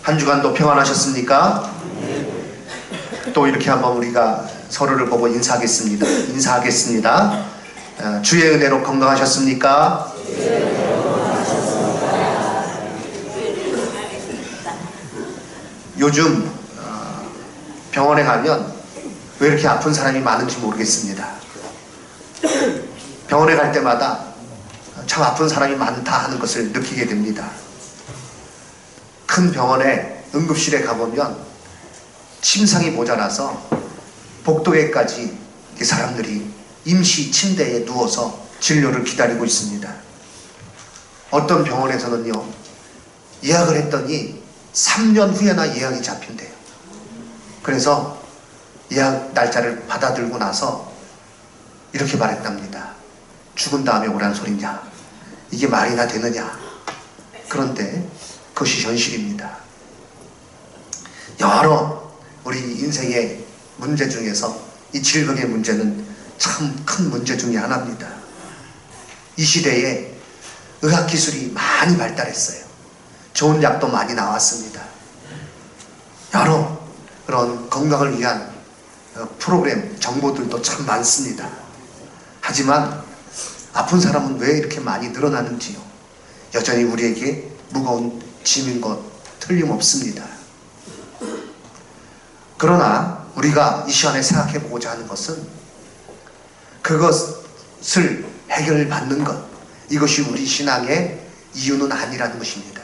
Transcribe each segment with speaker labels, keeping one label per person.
Speaker 1: 한 주간도 평안하셨습니까? 또 이렇게 한번 우리가 서로를 보고 인사하겠습니다. 주의 은혜로 건강하셨습니까? 요즘 병원에 가면 왜 이렇게 아픈 사람이 많은지 모르겠습니다. 병원에 갈 때마다 참 아픈 사람이 많다 하는 것을 느끼게 됩니다. 큰 병원에 응급실에 가보면 침상이 모자라서 복도에까지 사람들이 임시 침대에 누워서 진료를 기다리고 있습니다. 어떤 병원에서는요, 예약을 했더니 3년 후에나 예약이 잡힌대요. 그래서 예약 날짜를 받아들고 나서 이렇게 말했답니다. 죽은 다음에 오란 소리냐? 이게 말이나 되느냐? 그런데 그것이 현실입니다. 여러 우리 인생의 문제 중에서 이 질병의 문제는 참 큰 문제 중에 하나입니다. 이 시대에 의학기술이 많이 발달했어요. 좋은 약도 많이 나왔습니다. 여러 그런 건강을 위한 프로그램, 정보들도 참 많습니다. 하지만 아픈 사람은 왜 이렇게 많이 늘어나는지요? 여전히 우리에게 무거운 짐인 것 틀림없습니다. 그러나 우리가 이 시간에 생각해 보고자 하는 것은 그것을 해결받는 것, 이것이 우리 신앙의 이유는 아니라는 것입니다.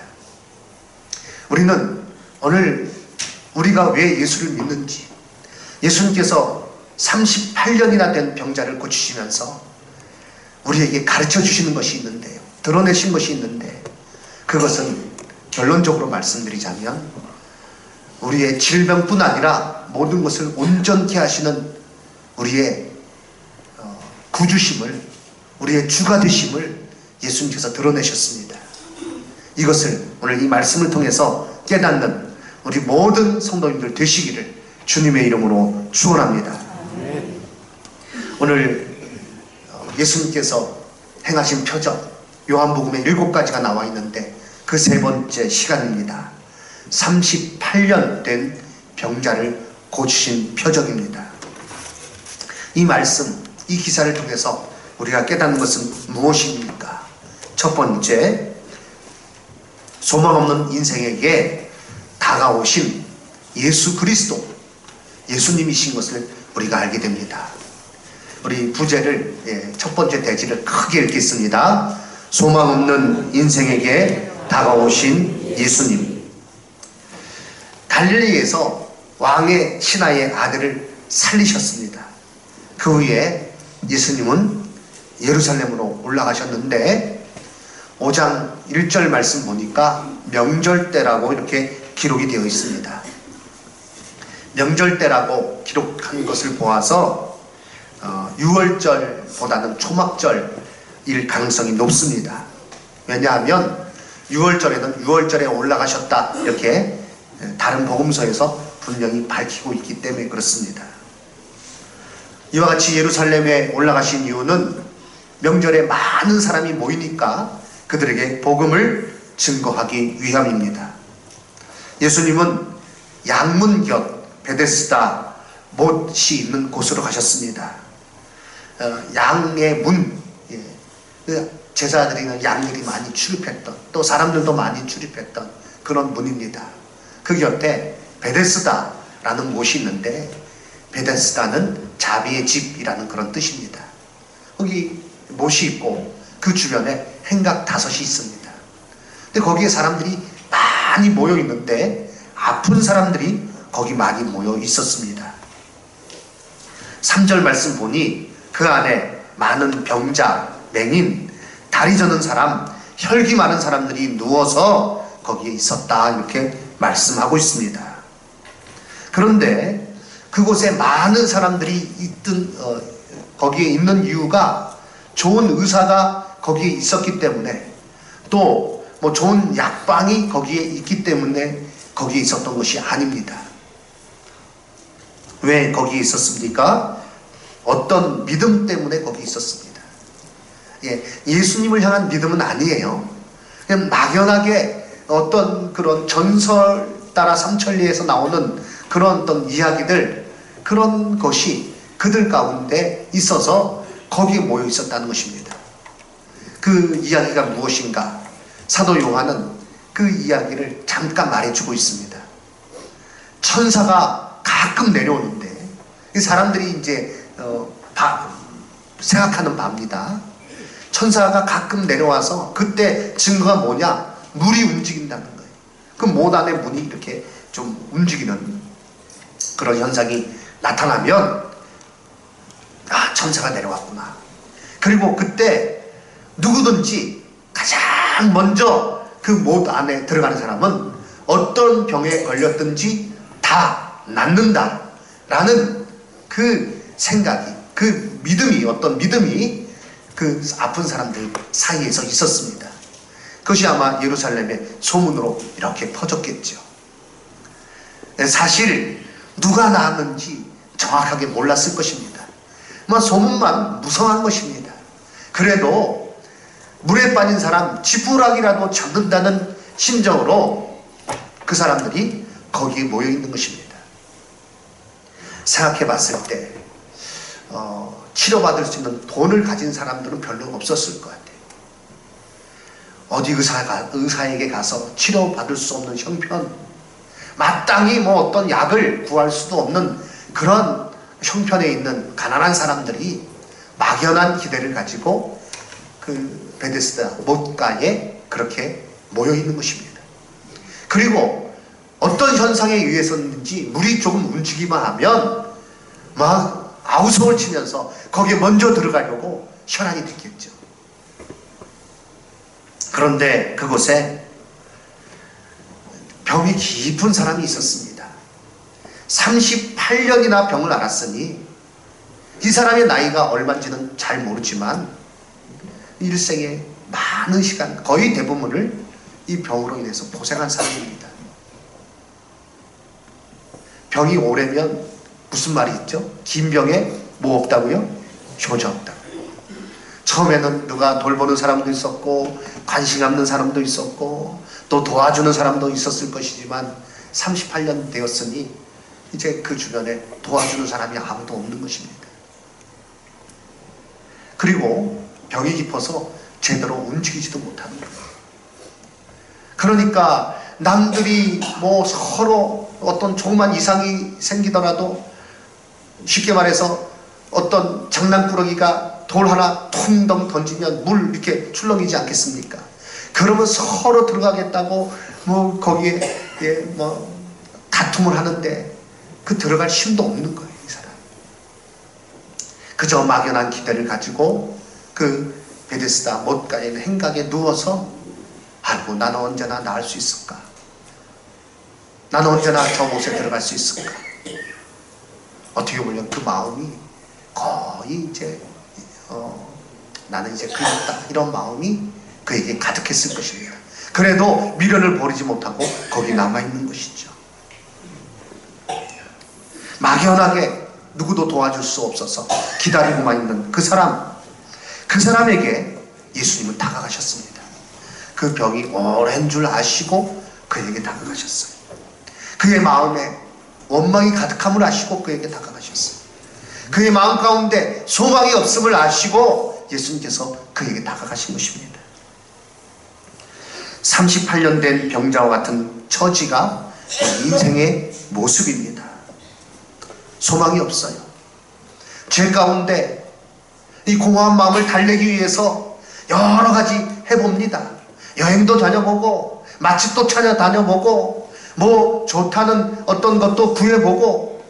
Speaker 1: 우리는 오늘 우리가 왜 예수를 믿는지, 예수님께서 38년이나 된 병자를 고치시면서 우리에게 가르쳐 주시는 것이 있는데요, 드러내신 것이 있는데, 그것은 결론적으로 말씀드리자면 우리의 질병뿐 아니라 모든 것을 온전케 하시는 우리의 구주심을, 우리의 주가 되심을 예수님께서 드러내셨습니다. 이것을 오늘 이 말씀을 통해서 깨닫는 우리 모든 성도님들 되시기를 주님의 이름으로 축원합니다. 오늘 예수님께서 행하신 표적, 요한복음에 7가지가 나와 있는데 그 3번째 시간입니다. 38년 된 병자를 고치신 표적입니다. 이 말씀, 이 기사를 통해서 우리가 깨닫는 것은 무엇입니까? 첫 번째, 소망 없는 인생에게 다가오신 예수 그리스도, 예수님이신 것을 우리가 알게 됩니다. 우리 부제를, 첫 번째 대지를 크게 읽겠습니다. 소망 없는 인생에게 다가오신 예수님. 갈릴리에서 왕의 신하의 아들을 살리셨습니다. 그 후에 예수님은 예루살렘으로 올라가셨는데 5장 1절 말씀 보니까 명절 때라고 이렇게 기록이 되어 있습니다. 명절 때라고 기록한 것을 보아서 6월절보다는 초막절일 가능성이 높습니다. 왜냐하면 6월절에는 6월절에 올라가셨다 이렇게 다른 복음서에서 분명히 밝히고 있기 때문에 그렇습니다. 이와 같이 예루살렘에 올라가신 이유는 명절에 많은 사람이 모이니까 그들에게 복음을 증거하기 위함입니다. 예수님은 양문 곁 베데스다 못이 있는 곳으로 가셨습니다. 양의 문, 제자들이나 양들이 많이 출입했던, 또 사람들도 많이 출입했던 그런 문입니다. 그 곁에 베데스다라는 곳이 있는데, 베데스다는 자비의 집이라는 그런 뜻입니다. 거기 못이 있고 그 주변에 행각 5이 있습니다. 근데 거기에 사람들이 많이 모여 있는데 아픈 사람들이 거기 많이 모여 있었습니다. 3절 말씀 보니 그 안에 많은 병자, 맹인, 다리 저는 사람, 혈기 많은 사람들이 누워서 거기에 있었다 이렇게 말씀하고 있습니다. 그런데 그곳에 많은 사람들이 있던 거기에 있는 이유가 좋은 의사가 거기에 있었기 때문에, 또 뭐 좋은 약방이 거기에 있기 때문에 거기에 있었던 것이 아닙니다. 왜 거기에 있었습니까? 어떤 믿음 때문에 거기에 있었습니다. 예수님을 향한 믿음은 아니에요. 그냥 막연하게 어떤 그런 전설 따라 삼천리에서 나오는 그런 어떤 이야기들, 그런 것이 그들 가운데 있어서 거기에 모여 있었다는 것입니다. 그 이야기가 무엇인가? 사도 요한은 그 이야기를 잠깐 말해주고 있습니다. 천사가 가끔 내려오는데, 이 사람들이 이제 생각하는 바입니다. 천사가 가끔 내려와서 그때 증거가 뭐냐? 물이 움직인다는 거예요. 그 못 안에 문이 이렇게 좀 움직이는 그런 현상이 나타나면, 아, 천사가 내려왔구나. 그리고 그때 누구든지 가장 먼저 그 못 안에 들어가는 사람은 어떤 병에 걸렸든지 다 낫는다 라는 그 생각이, 그 믿음이, 어떤 믿음이 그 아픈 사람들 사이에서 있었습니다. 그것이 아마 예루살렘의 소문으로 이렇게 퍼졌겠죠. 사실 누가 나았는지 정확하게 몰랐을 것입니다. 소문만 무성한 것입니다. 그래도 물에 빠진 사람 지푸라기라도 잡는다는 심정으로 그 사람들이 거기에 모여 있는 것입니다. 생각해 봤을 때 치료받을 수 있는 돈을 가진 사람들은 별로 없었을 것 같아요. 어디 의사에게 가서 치료받을 수 없는 형편, 마땅히 어떤 약을 구할 수도 없는 그런 형편에 있는 가난한 사람들이 막연한 기대를 가지고 그 베데스다 못가에 그렇게 모여 있는 것입니다. 그리고 어떤 현상에 의해서인지 물이 조금 움직이기만 하면 막 아우성을 치면서 거기에 먼저 들어가려고 혈안이 됐겠죠. 그런데 그곳에 병이 깊은 사람이 있었습니다. 38년이나 병을 앓았으니 이 사람의 나이가 얼마인지는 잘 모르지만 일생의 많은 시간, 거의 대부분을 이 병으로 인해서 고생한 사람입니다. 병이 오래면 무슨 말이 있죠? 긴 병에 뭐 없다고요? 효자 없다. 처음에는 누가 돌보는 사람도 있었고 관심 갖는 사람도 있었고 또 도와주는 사람도 있었을 것이지만 38년 되었으니 이제 그 주변에 도와주는 사람이 아무도 없는 것입니다. 그리고 병이 깊어서 제대로 움직이지도 못하는 거예요. 그러니까 남들이 서로 어떤 조그만 이상이 생기더라도 쉽게 말해서 어떤 장난꾸러기가 돌 하나 퉁덩 던지면 물 이렇게 출렁이지 않겠습니까? 그러면 서로 들어가겠다고 거기에 다툼을 하는데 그 들어갈 힘도 없는 거예요, 이 사람. 그저 막연한 기대를 가지고 그 베데스다 못가에 있는 행각에 누워서 아이고 나는 언제나 나을 수 있을까? 나는 언제나 저 못에 들어갈 수 있을까? 어떻게 보면 그 마음이 거의 이제 나는 이제 그렇다 이런 마음이 그에게 가득했을 것입니다. 그래도 미련을 버리지 못하고 거기 남아있는 것이죠. 막연하게 누구도 도와줄 수 없어서 기다리고만 있는 그 사람에게 예수님은 다가가셨습니다. 그 병이 오랜 줄 아시고 그에게 다가가셨어요. 그의 마음에 원망이 가득함을 아시고 그에게 다가가셨어요. 그의 마음 가운데 소망이 없음을 아시고 예수님께서 그에게 다가가신 것입니다. 38년 된 병자와 같은 처지가 인생의 모습입니다. 소망이 없어요. 죄 가운데 이 공허한 마음을 달래기 위해서 여러 가지 해봅니다. 여행도 다녀보고 맛집도 찾아다녀보고 좋다는 어떤 것도 구해보고,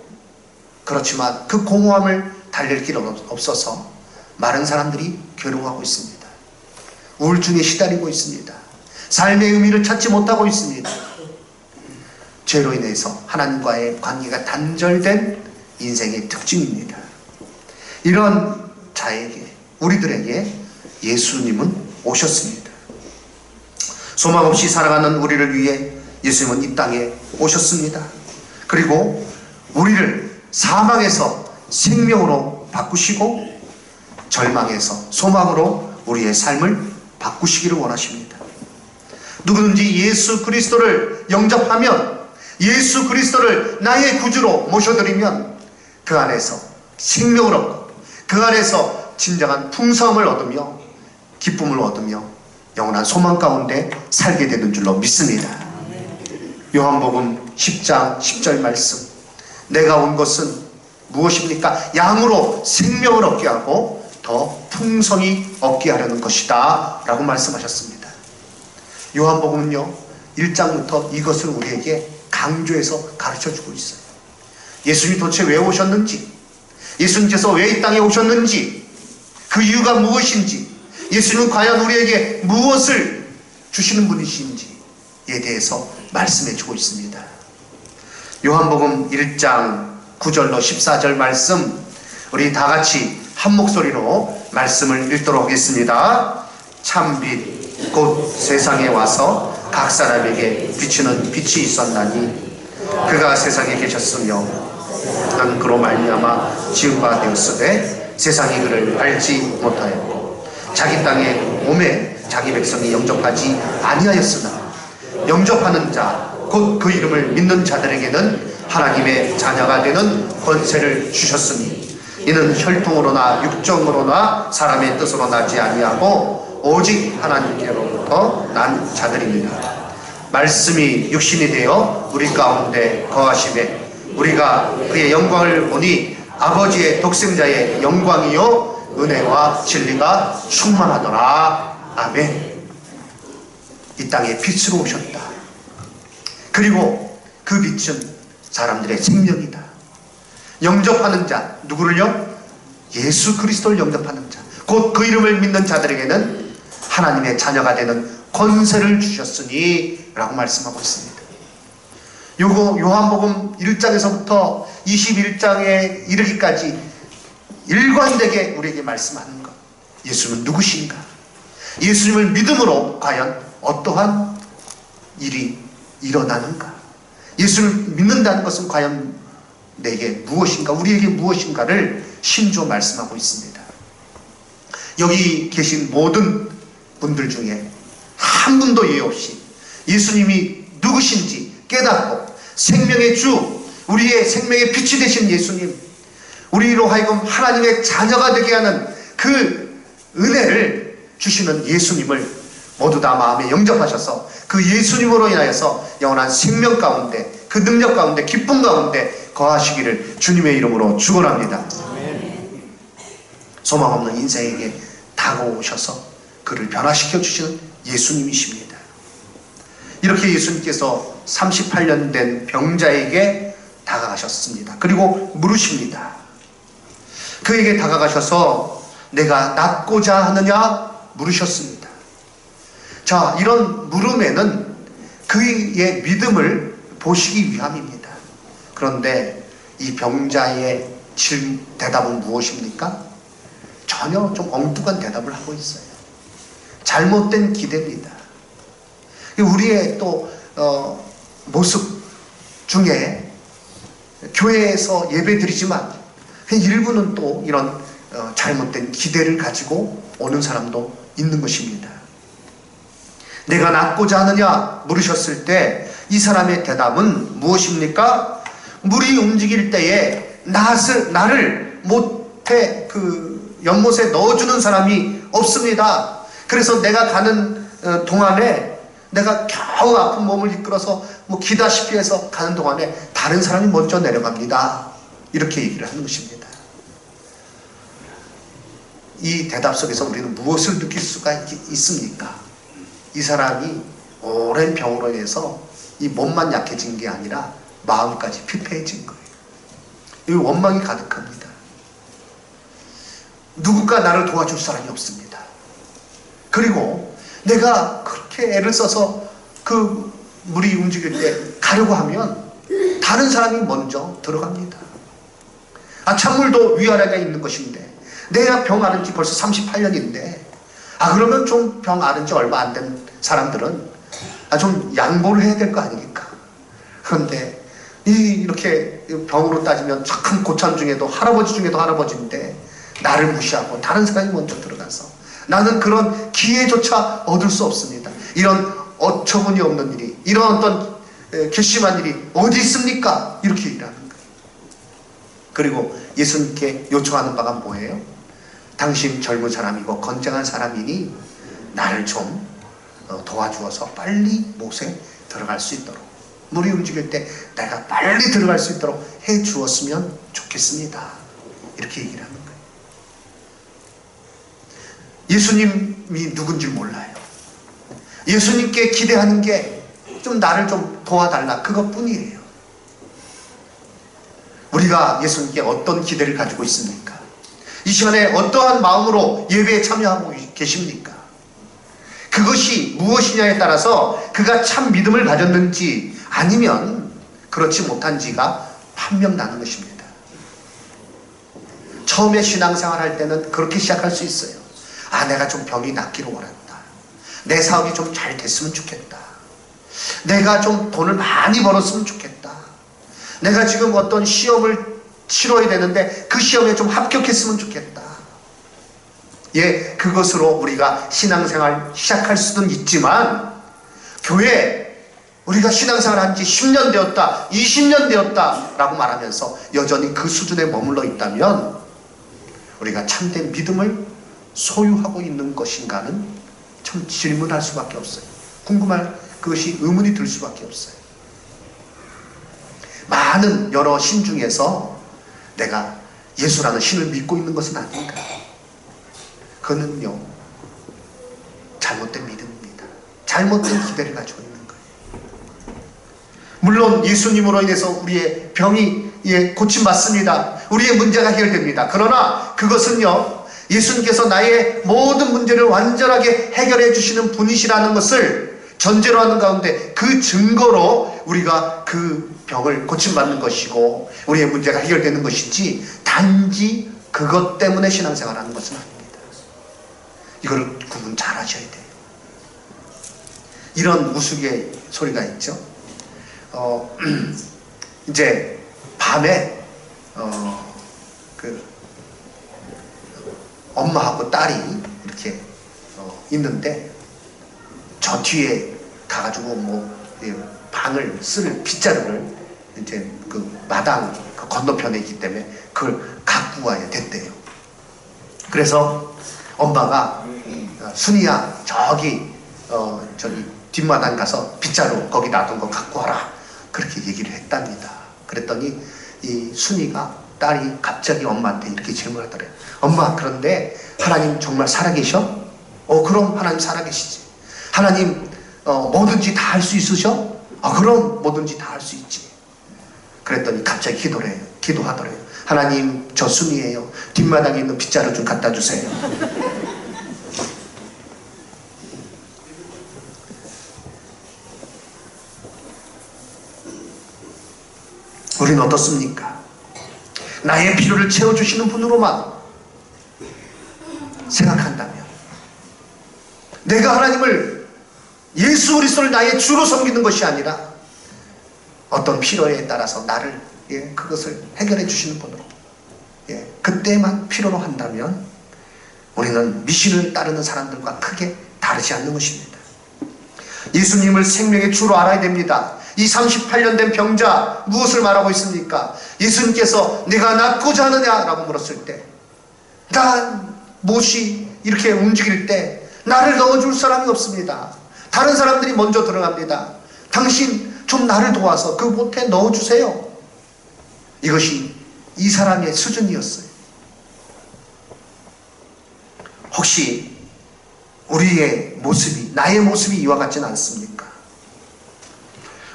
Speaker 1: 그렇지만 그 공허함을 달랠 길 없어서 많은 사람들이 괴로워하고 있습니다. 우울증에 시달리고 있습니다. 삶의 의미를 찾지 못하고 있습니다. 죄로 인해서 하나님과의 관계가 단절된 인생의 특징입니다. 이런 자에게, 우리들에게 예수님은 오셨습니다. 소망 없이 살아가는 우리를 위해 예수님은 이 땅에 오셨습니다. 그리고 우리를 사망에서 생명으로 바꾸시고 절망에서 소망으로 우리의 삶을 바꾸시기를 원하십니다. 누구든지 예수 그리스도를 영접하면 예수 그리스도를 나의 구주로 모셔드리면 그 안에서 생명을 얻고 그 안에서 진정한 풍성함을 얻으며 기쁨을 얻으며 영원한 소망 가운데 살게 되는 줄로 믿습니다. 요한복음 10장 10절 말씀, 내가 온 것은 무엇입니까? 양으로 생명을 얻게 하고 더 풍성히 얻게 하려는 것이다 라고 말씀하셨습니다. 요한복음은요 1장부터 이것을 우리에게 강조해서 가르쳐주고 있어요. 예수님이 도대체 왜 오셨는지, 예수님께서 왜 이 땅에 오셨는지, 그 이유가 무엇인지, 예수님은 과연 우리에게 무엇을 주시는 분이신지에 대해서 말씀해주고 있습니다. 요한복음 1장 9절로 14절 말씀, 우리 다같이 한 목소리로 말씀을 읽도록 하겠습니다. 참빛 곧 세상에 와서 각 사람에게 비추는 빛이 있었나니 그가 세상에 계셨으며 나는 그로 말미암아 지은 바 되었으되 세상이 그를 알지 못하였고 자기 땅에 오매 자기 백성이 영접하지 아니하였으나 영접하는 자 곧 그 이름을 믿는 자들에게는 하나님의 자녀가 되는 권세를 주셨으니 이는 혈통으로나 육정으로나 사람의 뜻으로 나지 아니하고 오직 하나님께로부터 난 자들입니다. 말씀이 육신이 되어 우리 가운데 거하심에 우리가 그의 영광을 보니 아버지의 독생자의 영광이요 은혜와 진리가 충만하더라. 아멘. 이 땅에 빛으로 오셨다. 그리고 그 빛은 사람들의 생명이다. 영접하는 자, 누구를요? 예수 그리스도를 영접하는 자, 곧 그 이름을 믿는 자들에게는 하나님의 자녀가 되는 권세를 주셨으니 라고 말씀하고 있습니다. 요거 요한복음 1장에서부터 21장에 이르기까지 일관되게 우리에게 말씀하는 것, 예수는 누구신가? 예수님을 믿음으로 과연 어떠한 일이 일어나는가? 예수를 믿는다는 것은 과연 내게 무엇인가, 우리에게 무엇인가를 심주어 말씀하고 있습니다. 여기 계신 모든 분들 중에 한 분도 예외 없이 예수님이 누구신지 깨닫고 생명의 주, 우리의 생명의 빛이 되신 예수님, 우리로 하여금 하나님의 자녀가 되게 하는 그 은혜를 주시는 예수님을 모두 다 마음에 영접하셔서 그 예수님으로 인하여서 영원한 생명 가운데, 그 능력 가운데, 기쁨 가운데 거하시기를 주님의 이름으로 축원합니다. 소망 없는 인생에게 다가오셔서 그를 변화시켜 주시는 예수님이십니다. 이렇게 예수님께서 38년 된 병자에게 다가가셨습니다. 그리고 물으십니다. 그에게 다가가셔서 내가 낫고자 하느냐 물으셨습니다. 자, 이런 물음에는 그의 믿음을 보시기 위함입니다. 그런데 이 병자의 대답은 무엇입니까? 전혀 좀 엉뚱한 대답을 하고 있어요. 잘못된 기대입니다. 우리의 또 모습 중에 교회에서 예배드리지만 일부는 또 이런 잘못된 기대를 가지고 오는 사람도 있는 것입니다. 내가 낫고자 하느냐 물으셨을 때 이 사람의 대답은 무엇입니까? 물이 움직일 때에 나를 못해 그 연못에 넣어주는 사람이 없습니다. 그래서 내가 가는 동안에 내가 겨우 아픈 몸을 이끌어서 기다시피 해서 가는 동안에 다른 사람이 먼저 내려갑니다. 이렇게 얘기를 하는 것입니다. 이 대답 속에서 우리는 무엇을 느낄 수가 있습니까? 이 사람이 오랜 병으로 인해서 이 몸만 약해진 게 아니라 마음까지 피폐해진 거예요. 이 원망이 가득합니다. 누군가 나를 도와줄 사람이 없습니다. 그리고 내가 그렇게 애를 써서 그 물이 움직일 때 가려고 하면 다른 사람이 먼저 들어갑니다. 찬물도 위아래가 있는 것인데 내가 병 앓은 지 벌써 38년인데 그러면 좀 병 앓은 지 얼마 안 된 사람들은 좀 양보를 해야 될 거 아닙니까? 그런데 이렇게 병으로 따지면 참 고참 중에도 할아버지 중에도 할아버지인데 나를 무시하고 다른 사람이 먼저 들어가서 나는 그런 기회조차 얻을 수 없습니다. 이런 어처구니 없는 일이, 이런 어떤 괘씸한 일이 어디 있습니까? 이렇게 얘기를 하는 거예요. 그리고 예수님께 요청하는 바가 뭐예요? 당신 젊은 사람이고 건장한 사람이니 나를 좀 도와주어서 빨리 못에 들어갈 수 있도록, 물이 움직일 때 내가 빨리 들어갈 수 있도록 해 주었으면 좋겠습니다. 이렇게 얘기를 하는 거예요. 예수님이 누군지 몰라요. 예수님께 기대하는 게 좀 나를 좀 도와달라, 그것뿐이에요. 우리가 예수님께 어떤 기대를 가지고 있습니까? 이 시간에 어떠한 마음으로 예배에 참여하고 계십니까? 그것이 무엇이냐에 따라서 그가 참 믿음을 가졌는지 아니면 그렇지 못한지가 판명나는 것입니다. 처음에 신앙생활 할 때는 그렇게 시작할 수 있어요. 아, 내가 좀 병이 낫기를 원한다. 내 사업이 좀 잘 됐으면 좋겠다. 내가 좀 돈을 많이 벌었으면 좋겠다. 내가 지금 어떤 시험을 치러야 되는데 그 시험에 좀 합격했으면 좋겠다. 예, 그것으로 우리가 신앙생활 시작할 수는 있지만, 교회 우리가 신앙생활 한 지 10년 되었다, 20년 되었다 라고 말하면서 여전히 그 수준에 머물러 있다면 우리가 참된 믿음을 소유하고 있는 것인가는 참 질문할 수밖에 없어요. 그것이 의문이 들 수밖에 없어요. 많은 여러 신 중에서 내가 예수라는 신을 믿고 있는 것은 아닌가? 그거는요, 잘못된 믿음입니다. 잘못된 기대를 가지고 있는 거예요. 물론 예수님으로 인해서 우리의 병이 고침받습니다. 우리의 문제가 해결됩니다. 그러나 그것은요, 예수님께서 나의 모든 문제를 완전하게 해결해 주시는 분이시라는 것을 전제로 하는 가운데 그 증거로 우리가 그 병을 고침받는 것이고 우리의 문제가 해결되는 것이지, 단지 그것 때문에 신앙생활하는 것은 아닙니다. 이거를 구분 잘 하셔야 돼요. 이런 우스갯 소리가 있죠. 이제 밤에 엄마하고 딸이 이렇게 있는데, 저 뒤에 가가지고 방을 쓸 빗자루를 이제 그 마당 그 건너편에 있기 때문에 그걸 갖고 와야 됐대요. 그래서 엄마가 순이야, 저기 뒷마당 가서 빗자루 거기 놔둔 거 갖고 와라, 그렇게 얘기를 했답니다. 그랬더니 이 순이가, 딸이 갑자기 엄마한테 이렇게 질문하더래요. 엄마, 그런데 하나님 정말 살아계셔? 그럼 하나님 살아계시지. 하나님 뭐든지 다 할 수 있으셔? 그럼 뭐든지 다 할 수 있지. 그랬더니 갑자기 기도하더래요. 하나님, 저 순이에요. 뒷마당에 있는 빗자루 좀 갖다 주세요. 우리는 어떻습니까? 나의 필요를 채워주시는 분으로만 생각한다면, 내가 하나님을, 예수 그리스도를 나의 주로 섬기는 것이 아니라 어떤 필요에 따라서 나를 그것을 해결해 주시는 분으로 그때만 필요로 한다면 우리는 미신을 따르는 사람들과 크게 다르지 않는 것입니다. 예수님을 생명의 주로 알아야 됩니다. 이 38년 된 병자 무엇을 말하고 있습니까? 예수님께서 내가 낫고자 하느냐라고 물었을 때, 난 못이 이렇게 움직일 때 나를 넣어줄 사람이 없습니다. 다른 사람들이 먼저 들어갑니다. 당신 좀 나를 도와서 그 못에 넣어주세요. 이것이 이 사람의 수준이었어요. 혹시 우리의 모습이, 나의 모습이 이와 같지는 않습니까?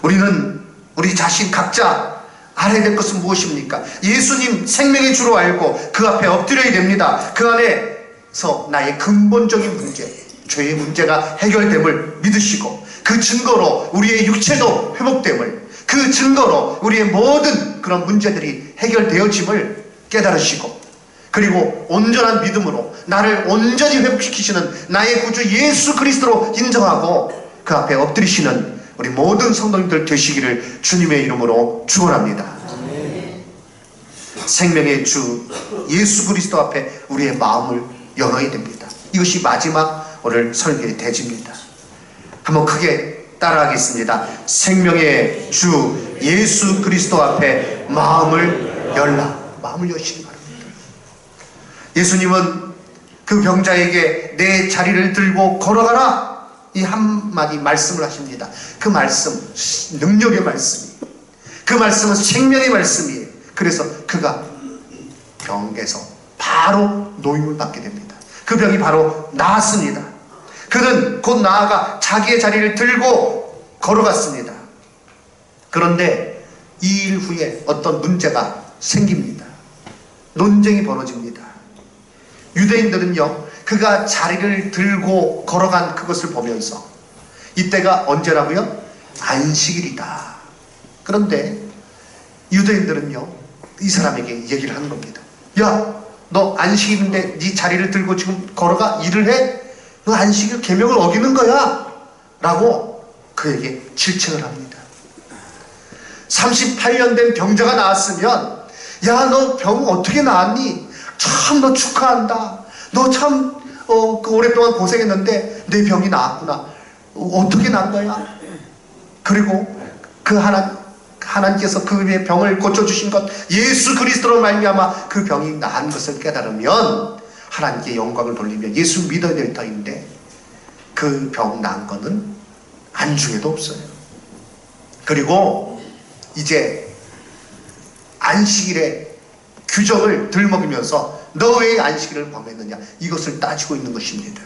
Speaker 1: 우리 자신 각자 알아야 될 것은 무엇입니까? 예수님 생명의 주로 알고 그 앞에 엎드려야 됩니다. 그 안에서 나의 근본적인 문제, 죄의 문제가 해결됨을 믿으시고, 그 증거로 우리의 육체도 회복됨을, 그 증거로 우리의 모든 그런 문제들이 해결되어짐을 깨달으시고, 그리고 온전한 믿음으로 나를 온전히 회복시키시는 나의 구주 예수 그리스도로 인정하고 그 앞에 엎드리시는 우리 모든 성도님들 되시기를 주님의 이름으로 축원합니다. 생명의 주 예수 그리스도 앞에 우리의 마음을 열어야 됩니다. 이것이 마지막 오늘 설교의 대지입니다. 한번 크게 따라하겠습니다. 생명의 주 예수 그리스도 앞에 마음을 열라. 마음을 여시기 바랍니다. 예수님은 그 병자에게 내 자리를 들고 걸어가라, 이 한마디 말씀을 하십니다. 그 말씀, 능력의 말씀이에요. 그 말씀은 생명의 말씀이에요. 그래서 그가 병에서 바로 노임을 받게 됩니다. 그 병이 바로 나았습니다. 그는 곧 나아가 자기의 자리를 들고 걸어갔습니다. 그런데 2일 후에 어떤 문제가 생깁니다. 논쟁이 벌어집니다. 유대인들은요, 그가 자리를 들고 걸어간 그것을 보면서, 이때가 언제라고요? 안식일이다. 그런데 유대인들은요, 이 사람에게 얘기를 하는 겁니다. 야, 너 안식일인데 네 자리를 들고 지금 걸어가 일을 해? 너 안식일 계명을 어기는 거야 라고 그에게 질책을 합니다. 38년 된 병자가 나았으면, 야, 너 병 어떻게 나았니? 참 너 축하한다. 너 참 그 오랫동안 고생했는데 내 병이 나았구나. 어떻게 난 거야? 그리고 그 하나님께서 그의 병을 고쳐주신 것, 예수 그리스도로 말미암아 그 병이 나은 것을 깨달으면 하나님께 영광을 돌리며 예수 믿어야 될 터인데, 그 병 나은 거는 안중에도 없어요. 그리고 이제 안식일의 규정을 들먹이면서 너 왜 안식일을 범했느냐, 이것을 따지고 있는 것입니다.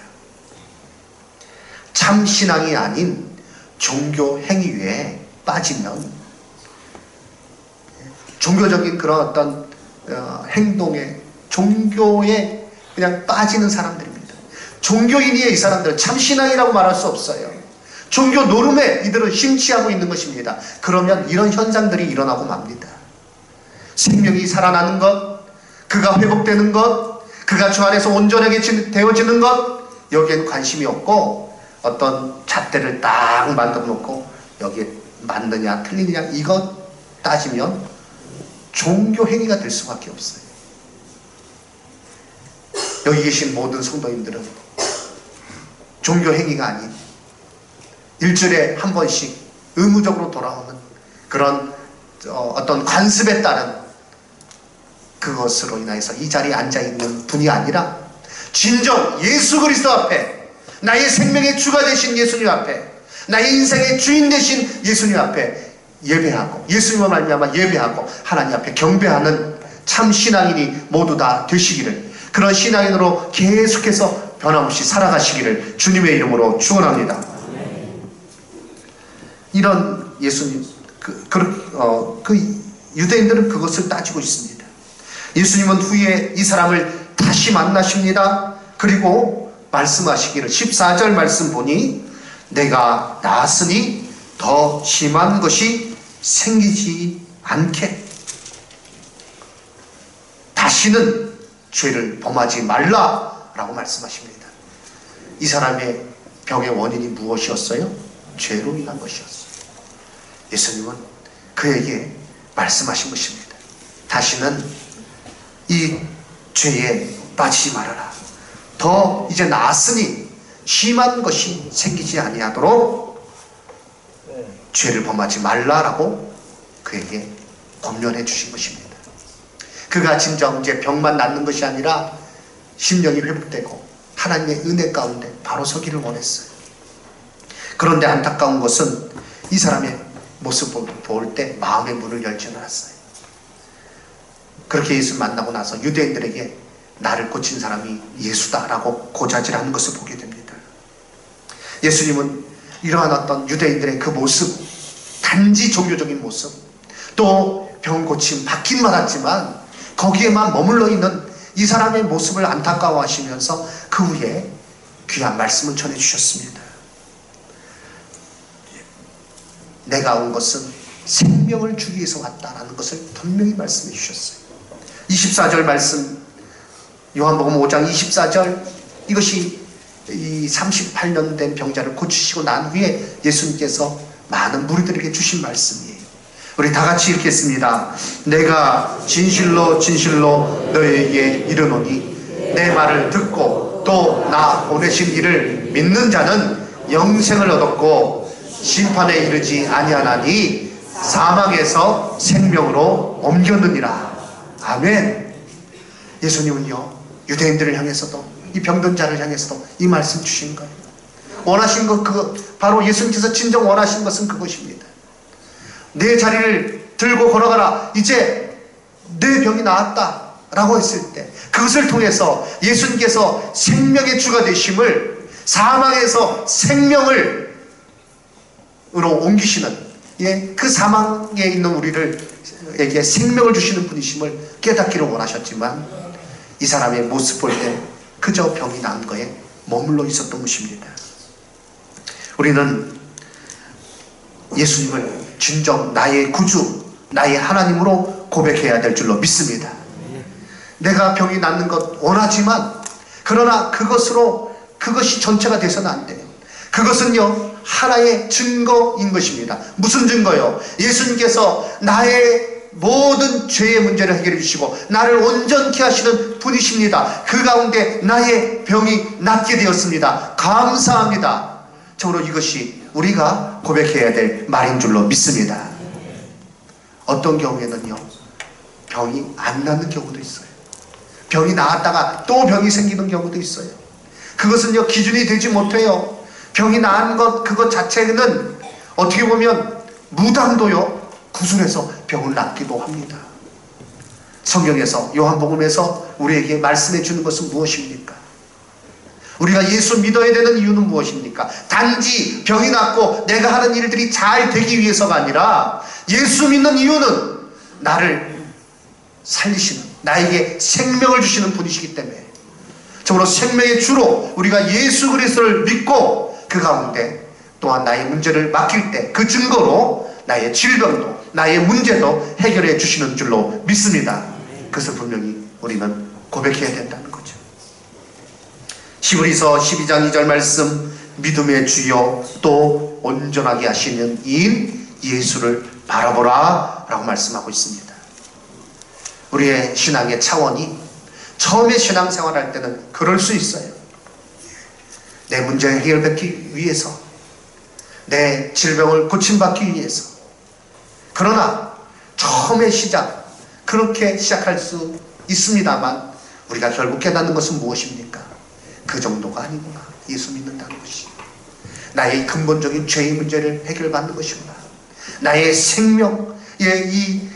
Speaker 1: 참 신앙이 아닌 종교 행위에 빠지면, 종교적인 그런 어떤 행동에, 종교에 그냥 빠지는 사람들입니다. 종교인이에요. 이 사람들은 참 신앙이라고 말할 수 없어요. 종교 노름에 이들은 심취하고 있는 것입니다. 그러면 이런 현상들이 일어나고 맙니다. 생명이 살아나는 것, 그가 회복되는 것, 그가 주 안에서 온전하게 되어지는 것, 여기엔 관심이 없고 어떤 잣대를 딱 만들어 놓고 여기에 맞느냐 틀리느냐 이것 따지면 종교 행위가 될 수밖에 없어요. 여기 계신 모든 성도님들은 종교 행위가 아닌 일주일에 한 번씩 의무적으로 돌아오는 그런 어떤 관습에 따른 그것으로 인해서 이 자리에 앉아있는 분이 아니라, 진정 예수 그리스도 앞에, 나의 생명의 주가 되신 예수님 앞에, 나의 인생의 주인 되신 예수님 앞에 예배하고, 예수님을 말미암아 예배하고 하나님 앞에 경배하는 참 신앙인이 모두 다 되시기를, 그런 신앙인으로 계속해서 변함없이 살아가시기를 주님의 이름으로 축원합니다. 이런 예수님, 유대인들은 그것을 따지고 있습니다. 예수님은 후에 이 사람을 다시 만나십니다. 그리고 말씀하시기를, 14절 말씀 보니 내가 나았으니 더 심한 것이 생기지 않게, 다시는 죄를 범하지 말라라고 말씀하십니다. 이 사람의 병의 원인이 무엇이었어요? 죄로 인한 것이었어요. 예수님은 그에게 말씀하신 것입니다. 다시는 이 죄에 빠지지 말아라. 더 이제 나았으니 심한 것이 생기지 아니하도록 죄를 범하지 말라라고 그에게 권면해 주신 것입니다. 그가 진정 이제 병만 낫는 것이 아니라 심령이 회복되고 하나님의 은혜 가운데 바로 서기를 원했어요. 그런데 안타까운 것은 이 사람의 모습을 볼 때 마음의 문을 열지 않았어요. 그렇게 예수 만나고 나서 유대인들에게 나를 고친 사람이 예수다라고 고자질하는 것을 보게 됩니다. 예수님은 이러한 어떤 유대인들의 그 모습, 단지 종교적인 모습, 또 병 고침 받긴 받았지만 거기에만 머물러 있는 이 사람의 모습을 안타까워하시면서 그 후에 귀한 말씀을 전해주셨습니다. 내가 온 것은 생명을 주기 위해서 왔다라는 것을 분명히 말씀해 주셨어요. 24절 말씀, 요한복음 5장 24절, 이것이 이 38년 된 병자를 고치시고 난 후에 예수님께서 많은 무리들에게 주신 말씀이에요. 우리 다 같이 읽겠습니다. 내가 진실로 진실로 너에게 이르노니 내 말을 듣고 또 나 보내신 이를 믿는 자는 영생을 얻었고 심판에 이르지 아니하나니 사망에서 생명으로 옮겼느니라. 아멘. 예수님은요, 유대인들을 향해서도 이 병든 자를 향해서도 이 말씀 주신 거예요. 원하신 것, 그거 바로 예수님께서 진정 원하신 것은 그것입니다. 내 자리를 들고 걸어가라. 이제 내 병이 나았다 라고 했을 때 그것을 통해서 예수님께서 생명의 주가 되심을, 사망에서 생명으로 옮기시는, 그 사망에 있는 우리에게 생명을 주시는 분이심을 깨닫기를 원하셨지만 이 사람의 모습 볼 때 그저 병이 난 거에 머물러 있었던 것입니다. 우리는 예수님을 진정 나의 구주, 나의 하나님으로 고백해야 될 줄로 믿습니다. 내가 병이 낫는 것 원하지만, 그러나 그것이 전체가 돼서는 안 돼요. 그것은요, 하나의 증거인 것입니다. 무슨 증거요? 예수님께서 나의 모든 죄의 문제를 해결해 주시고 나를 온전케 하시는 분이십니다. 그 가운데 나의 병이 낫게 되었습니다. 감사합니다. 참으로 이것이 우리가 고백해야 될 말인 줄로 믿습니다. 어떤 경우에는요, 병이 안 낫는 경우도 있어요. 병이 나았다가 또 병이 생기는 경우도 있어요. 그것은요, 기준이 되지 못해요. 병이 나은 것, 그것 자체는 어떻게 보면 무당도요, 구술해서 병을 낫기도 합니다. 성경에서, 요한복음에서 우리에게 말씀해 주는 것은 무엇입니까? 우리가 예수 믿어야 되는 이유는 무엇입니까? 단지 병이 낫고 내가 하는 일들이 잘 되기 위해서가 아니라, 예수 믿는 이유는 나를 살리시는, 나에게 생명을 주시는 분이시기 때문에, 정말로 생명의 주로 우리가 예수 그리스도를 믿고 그 가운데 또한 나의 문제를 맡길 때 그 증거로 나의 질병도, 나의 문제도 해결해 주시는 줄로 믿습니다. 그것을 분명히 우리는 고백해야 된다는 거죠. 히브리서 12장 2절 말씀, 믿음의 주여 또 온전하게 하시는 이인 예수를 바라보라 라고 말씀하고 있습니다. 우리의 신앙의 차원이 처음에 신앙생활할 때는 그럴 수 있어요. 내 문제 해결받기 위해서, 내 질병을 고침받기 위해서. 그러나 처음의 시작, 그렇게 시작할 수 있습니다만 우리가 결국 깨닫는 것은 무엇입니까? 그 정도가 아니구나. 예수 믿는다는 것이 나의 근본적인 죄의 문제를 해결받는 것이구나. 나의 생명의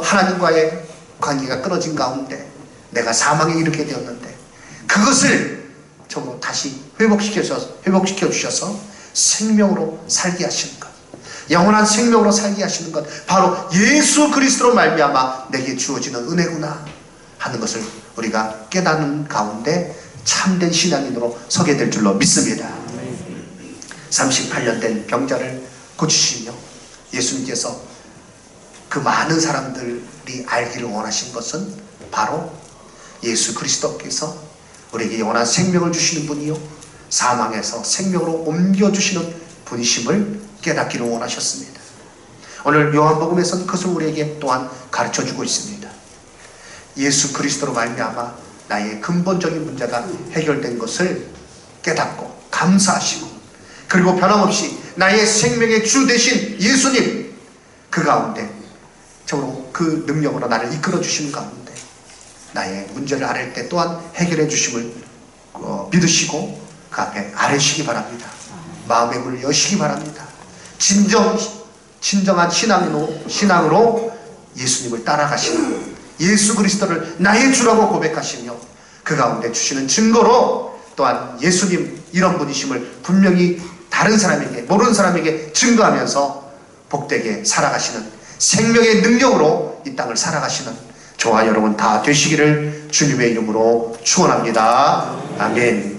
Speaker 1: 하나님과의 관계가 끊어진 가운데 내가 사망에 이르게 되었는데 그것을 정말 다시 회복시켜 주셔서 생명으로 살게 하시는 것, 영원한 생명으로 살게 하시는 것, 바로 예수 그리스도로 말미암아 내게 주어지는 은혜구나 하는 것을 우리가 깨닫는 가운데 참된 신앙인으로 서게 될 줄로 믿습니다. 38년 된 병자를 고치시며 예수님께서 그 많은 사람들이 알기를 원하신 것은 바로 예수 그리스도께서 우리에게 영원한 생명을 주시는 분이요 사망에서 생명으로 옮겨주시는 분이심을 깨닫기를 원하셨습니다. 오늘 요한복음에서는 그것을 우리에게 또한 가르쳐주고 있습니다. 예수 그리스도로 말미암아 나의 근본적인 문제가 해결된 것을 깨닫고 감사하시고, 그리고 변함없이 나의 생명의 주 되신 예수님, 그 가운데 정말로 그 능력으로 나를 이끌어 주시는 가운데 나의 문제를 아랠 때 또한 해결해 주심을 믿으시고 그 앞에 아뢰시기 바랍니다. 마음의 문을 여시기 바랍니다. 진정한 신앙으로 예수님을 따라가시는, 예수 그리스도를 나의 주라고 고백하시며 그 가운데 주시는 증거로 또한 예수님 이런 분이심을 분명히 다른 사람에게, 모르는 사람에게 증거하면서 복되게 살아가시는, 생명의 능력으로 이 땅을 살아가시는 저와 여러분 다 되시기를 주님의 이름으로 축원합니다. 아멘.